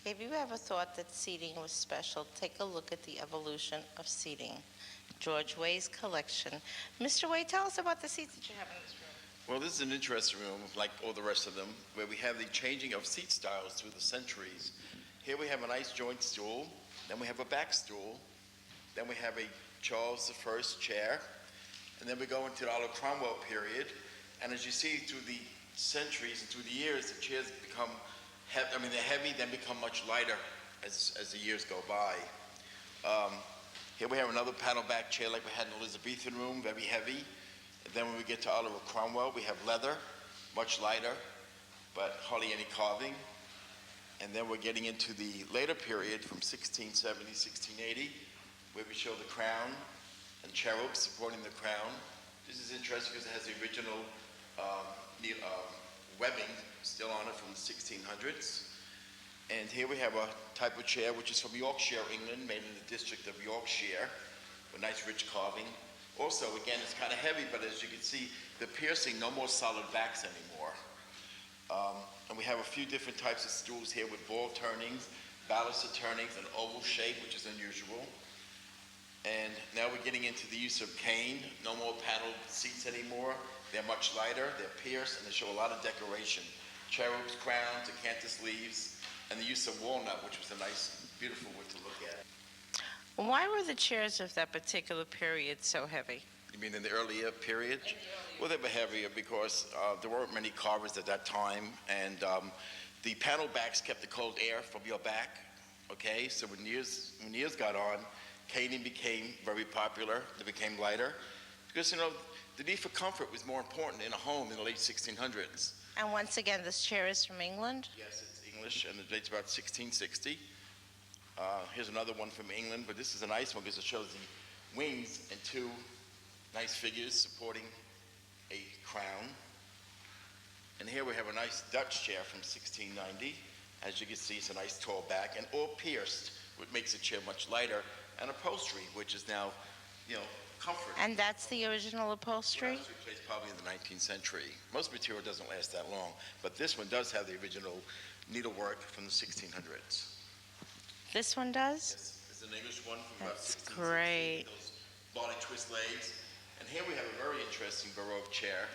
If you ever thought that seating was special, take a look at the evolution of seating. George Way's collection. Mr. Way, tell us about the seats that you have in this room. Well, this is an interesting room, like all the rest of them, where we have the changing of seat styles through the centuries. Here we have a nice joint stool, then we have a back stool, then we have a Charles I chair, and then we go into the Oliver Cromwell period. And as you see through the centuries and through the years, the chairs become they're heavy, then become much lighter as the years go by. Here we have another panel back chair like we had in the Elizabethan room, very heavy. And then when we get to Oliver Cromwell, we have leather, much lighter, but hardly any carving. And then we're getting into the later period from 1670, 1680, where we show the crown and cherubs supporting the crown. This is interesting because it has the original webbing still on it from the 1600s. And here we have a type of chair which is from Yorkshire, England, made in the district of Yorkshire, with nice rich carving. Also, again, it's kind of heavy, but as you can see, the piercing, no more solid backs anymore. And we have a few different types of stools here with ball turnings, baluster turnings, an oval shape, which is unusual. And now we're getting into the use of cane, no more paneled seats anymore. They're much lighter, they're pierced, and they show a lot of decoration. Cherubs, crowns, acanthus leaves, and the use of walnut, which was a nice, beautiful wood to look at. Why were the chairs of that particular period so heavy? You mean in the earlier period? Well, they were heavier because there weren't many carvers at that time, and the panel backs kept the cold air from your back, okay? So when years got on, caning became very popular. They became lighter because, the need for comfort was more important in a home in the late 1600s. And once again, this chair is from England? Yes, it's English, and it dates about 1660. Here's another one from England, but this is a nice one because it shows the wings and two nice figures supporting a crown. And here we have a nice Dutch chair from 1690. As you can see, it's a nice tall back and all pierced, which makes the chair much lighter, and upholstery, which is now, comfort. And that's the original upholstery? Well, that was replaced probably in the 19th century. Most material doesn't last that long, but this one does have the original needlework from the 1600s. This one does? Yes, it's an English one from about That's 1660. great. Those body twist legs. And here we have a very interesting Baroque chair.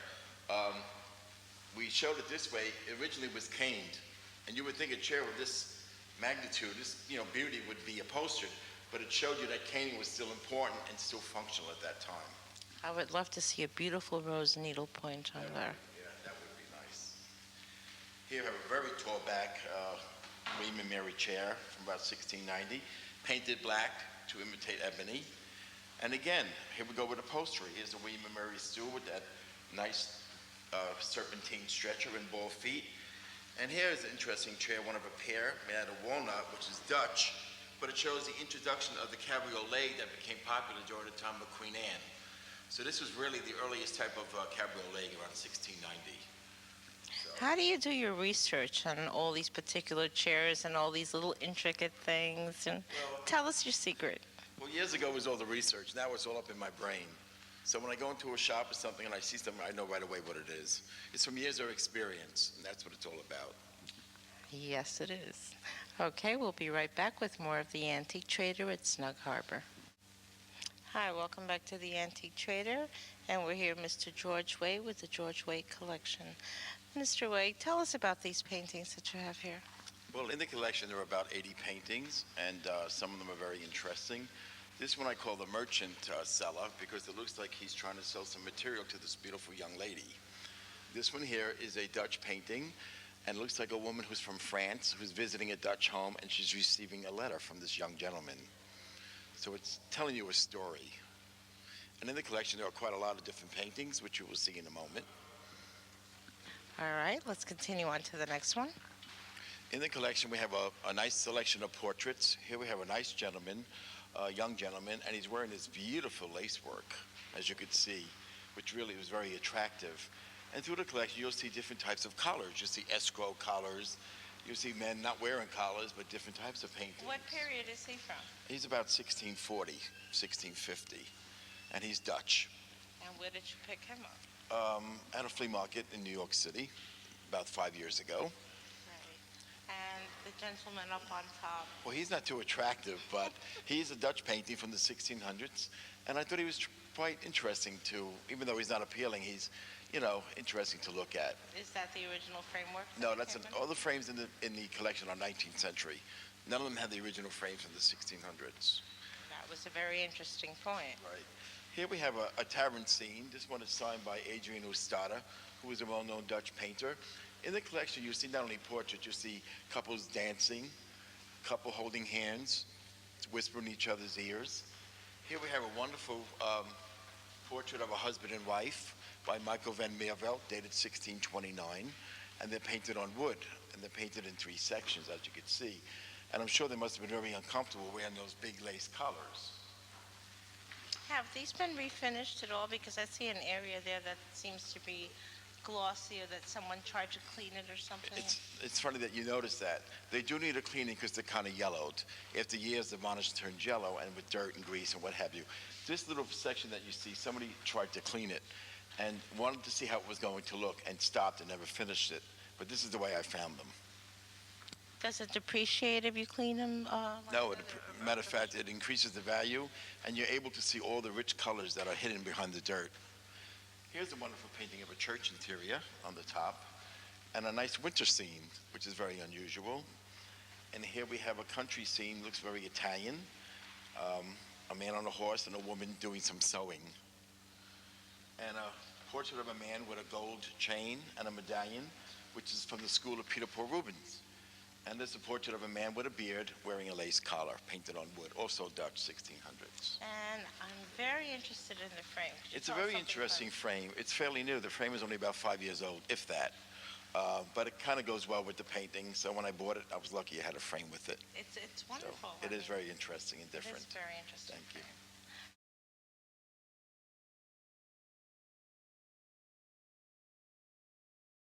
We showed it this way. It originally was caned, and you would think a chair with this magnitude, this beauty, would be upholstered. But it showed you that caning was still important and still functional at that time. I would love to see a beautiful rose needlepoint on there. Yeah, that would be nice. Here we have a very tall back William and Mary chair from about 1690, painted black to imitate ebony. And again, here we go with upholstery. Here's a William and Mary stool with that nice serpentine stretcher and ball feet. And here is an interesting chair, one of a pair, made out of walnut, which is Dutch. But it shows the introduction of the cabriolet that became popular during the time of Queen Anne. So this was really the earliest type of cabriolet around 1690. So, How do you do your research on all these particular chairs and all these little intricate things? And tell us your secret. well, years ago was all the research. Now it's all up in my brain. So when I go into a shop or something and I see something, I know right away what it is. It's from years of experience, and that's what it's all about. Yes, it is. Okay, we'll be right back with more of the Antique Trader at Snug Harbor. Hi, welcome back to the Antique Trader, and we're here with Mr. George Way with the George Way Collection. Mr. Way, tell us about these paintings that you have here. Well, in the collection there are about 80 paintings, and some of them are very interesting. This one I call the merchant seller because it looks like he's trying to sell some material to this beautiful young lady. This one here is a Dutch painting, and it looks like a woman who's from France who's visiting a Dutch home, and she's receiving a letter from this young gentleman. So it's telling you a story. And in the collection there are quite a lot of different paintings, which you will see in a moment. All right, let's continue on to the next one. In the collection we have a nice selection of portraits. Here we have a nice gentleman, a young gentleman, and he's wearing this beautiful lace work, as you could see, which really was very attractive. And through the collection, you'll see different types of collars. You'll see escrow collars. You'll see men not wearing collars, but different types of paintings. What period is he from? He's about 1640, 1650, and he's Dutch. And where did you pick him up? At a flea market in New York City about 5 years ago. Right. And the gentleman up on top. Well, he's not too attractive, but he's a Dutch painting from the 1600s, and I thought he was quite interesting too. Even though he's not appealing, he's, interesting to look at. Is that the original framework? No, that that's came in? all the frames in the collection are 19th century. None of them have the original frames from the 1600s. That was a very interesting point. Right. Here we have a tavern scene. This one is signed by Adrian Ustada, who is a well-known Dutch painter. In the collection, you see not only portraits, you see couples dancing, couple holding hands, whispering each other's ears. Here we have a wonderful portrait of a husband and wife by Michael van Meervelt, dated 1629, and they're painted on wood, and they're painted in 3 sections, as you can see. And I'm sure they must have been very uncomfortable wearing those big lace collars. Have these been refinished at all? Because I see an area there that seems to be glossy, or that someone tried to clean it or something. It's funny that you notice that. They do need a cleaning because they're kind of yellowed. After years, the varnish turned yellow, and with dirt and grease and what have you. This little section that you see, somebody tried to clean it and wanted to see how it was going to look and stopped and never finished it. But this is the way I found them. Does it depreciate if you clean them? No, matter of fact, it increases the value, and you're able to see all the rich colors that are hidden behind the dirt. Here's a wonderful painting of a church interior on the top, and a nice winter scene, which is very unusual. And here we have a country scene, looks very Italian. A man on a horse and a woman doing some sewing. And a portrait of a man with a gold chain and a medallion, which is from the school of Peter Paul Rubens. And there's a portrait of a man with a beard wearing a lace collar, painted on wood, also Dutch 1600s. And I'm very interested in the frame. Could you It's a tell us very something interesting about frame. It's fairly new. The frame is only about 5 years old, if that. But it kind of goes well with the painting. So when I bought it, I was lucky I had a frame with it. it? It's So wonderful. it is very interesting and It different. is very interesting. Thank you.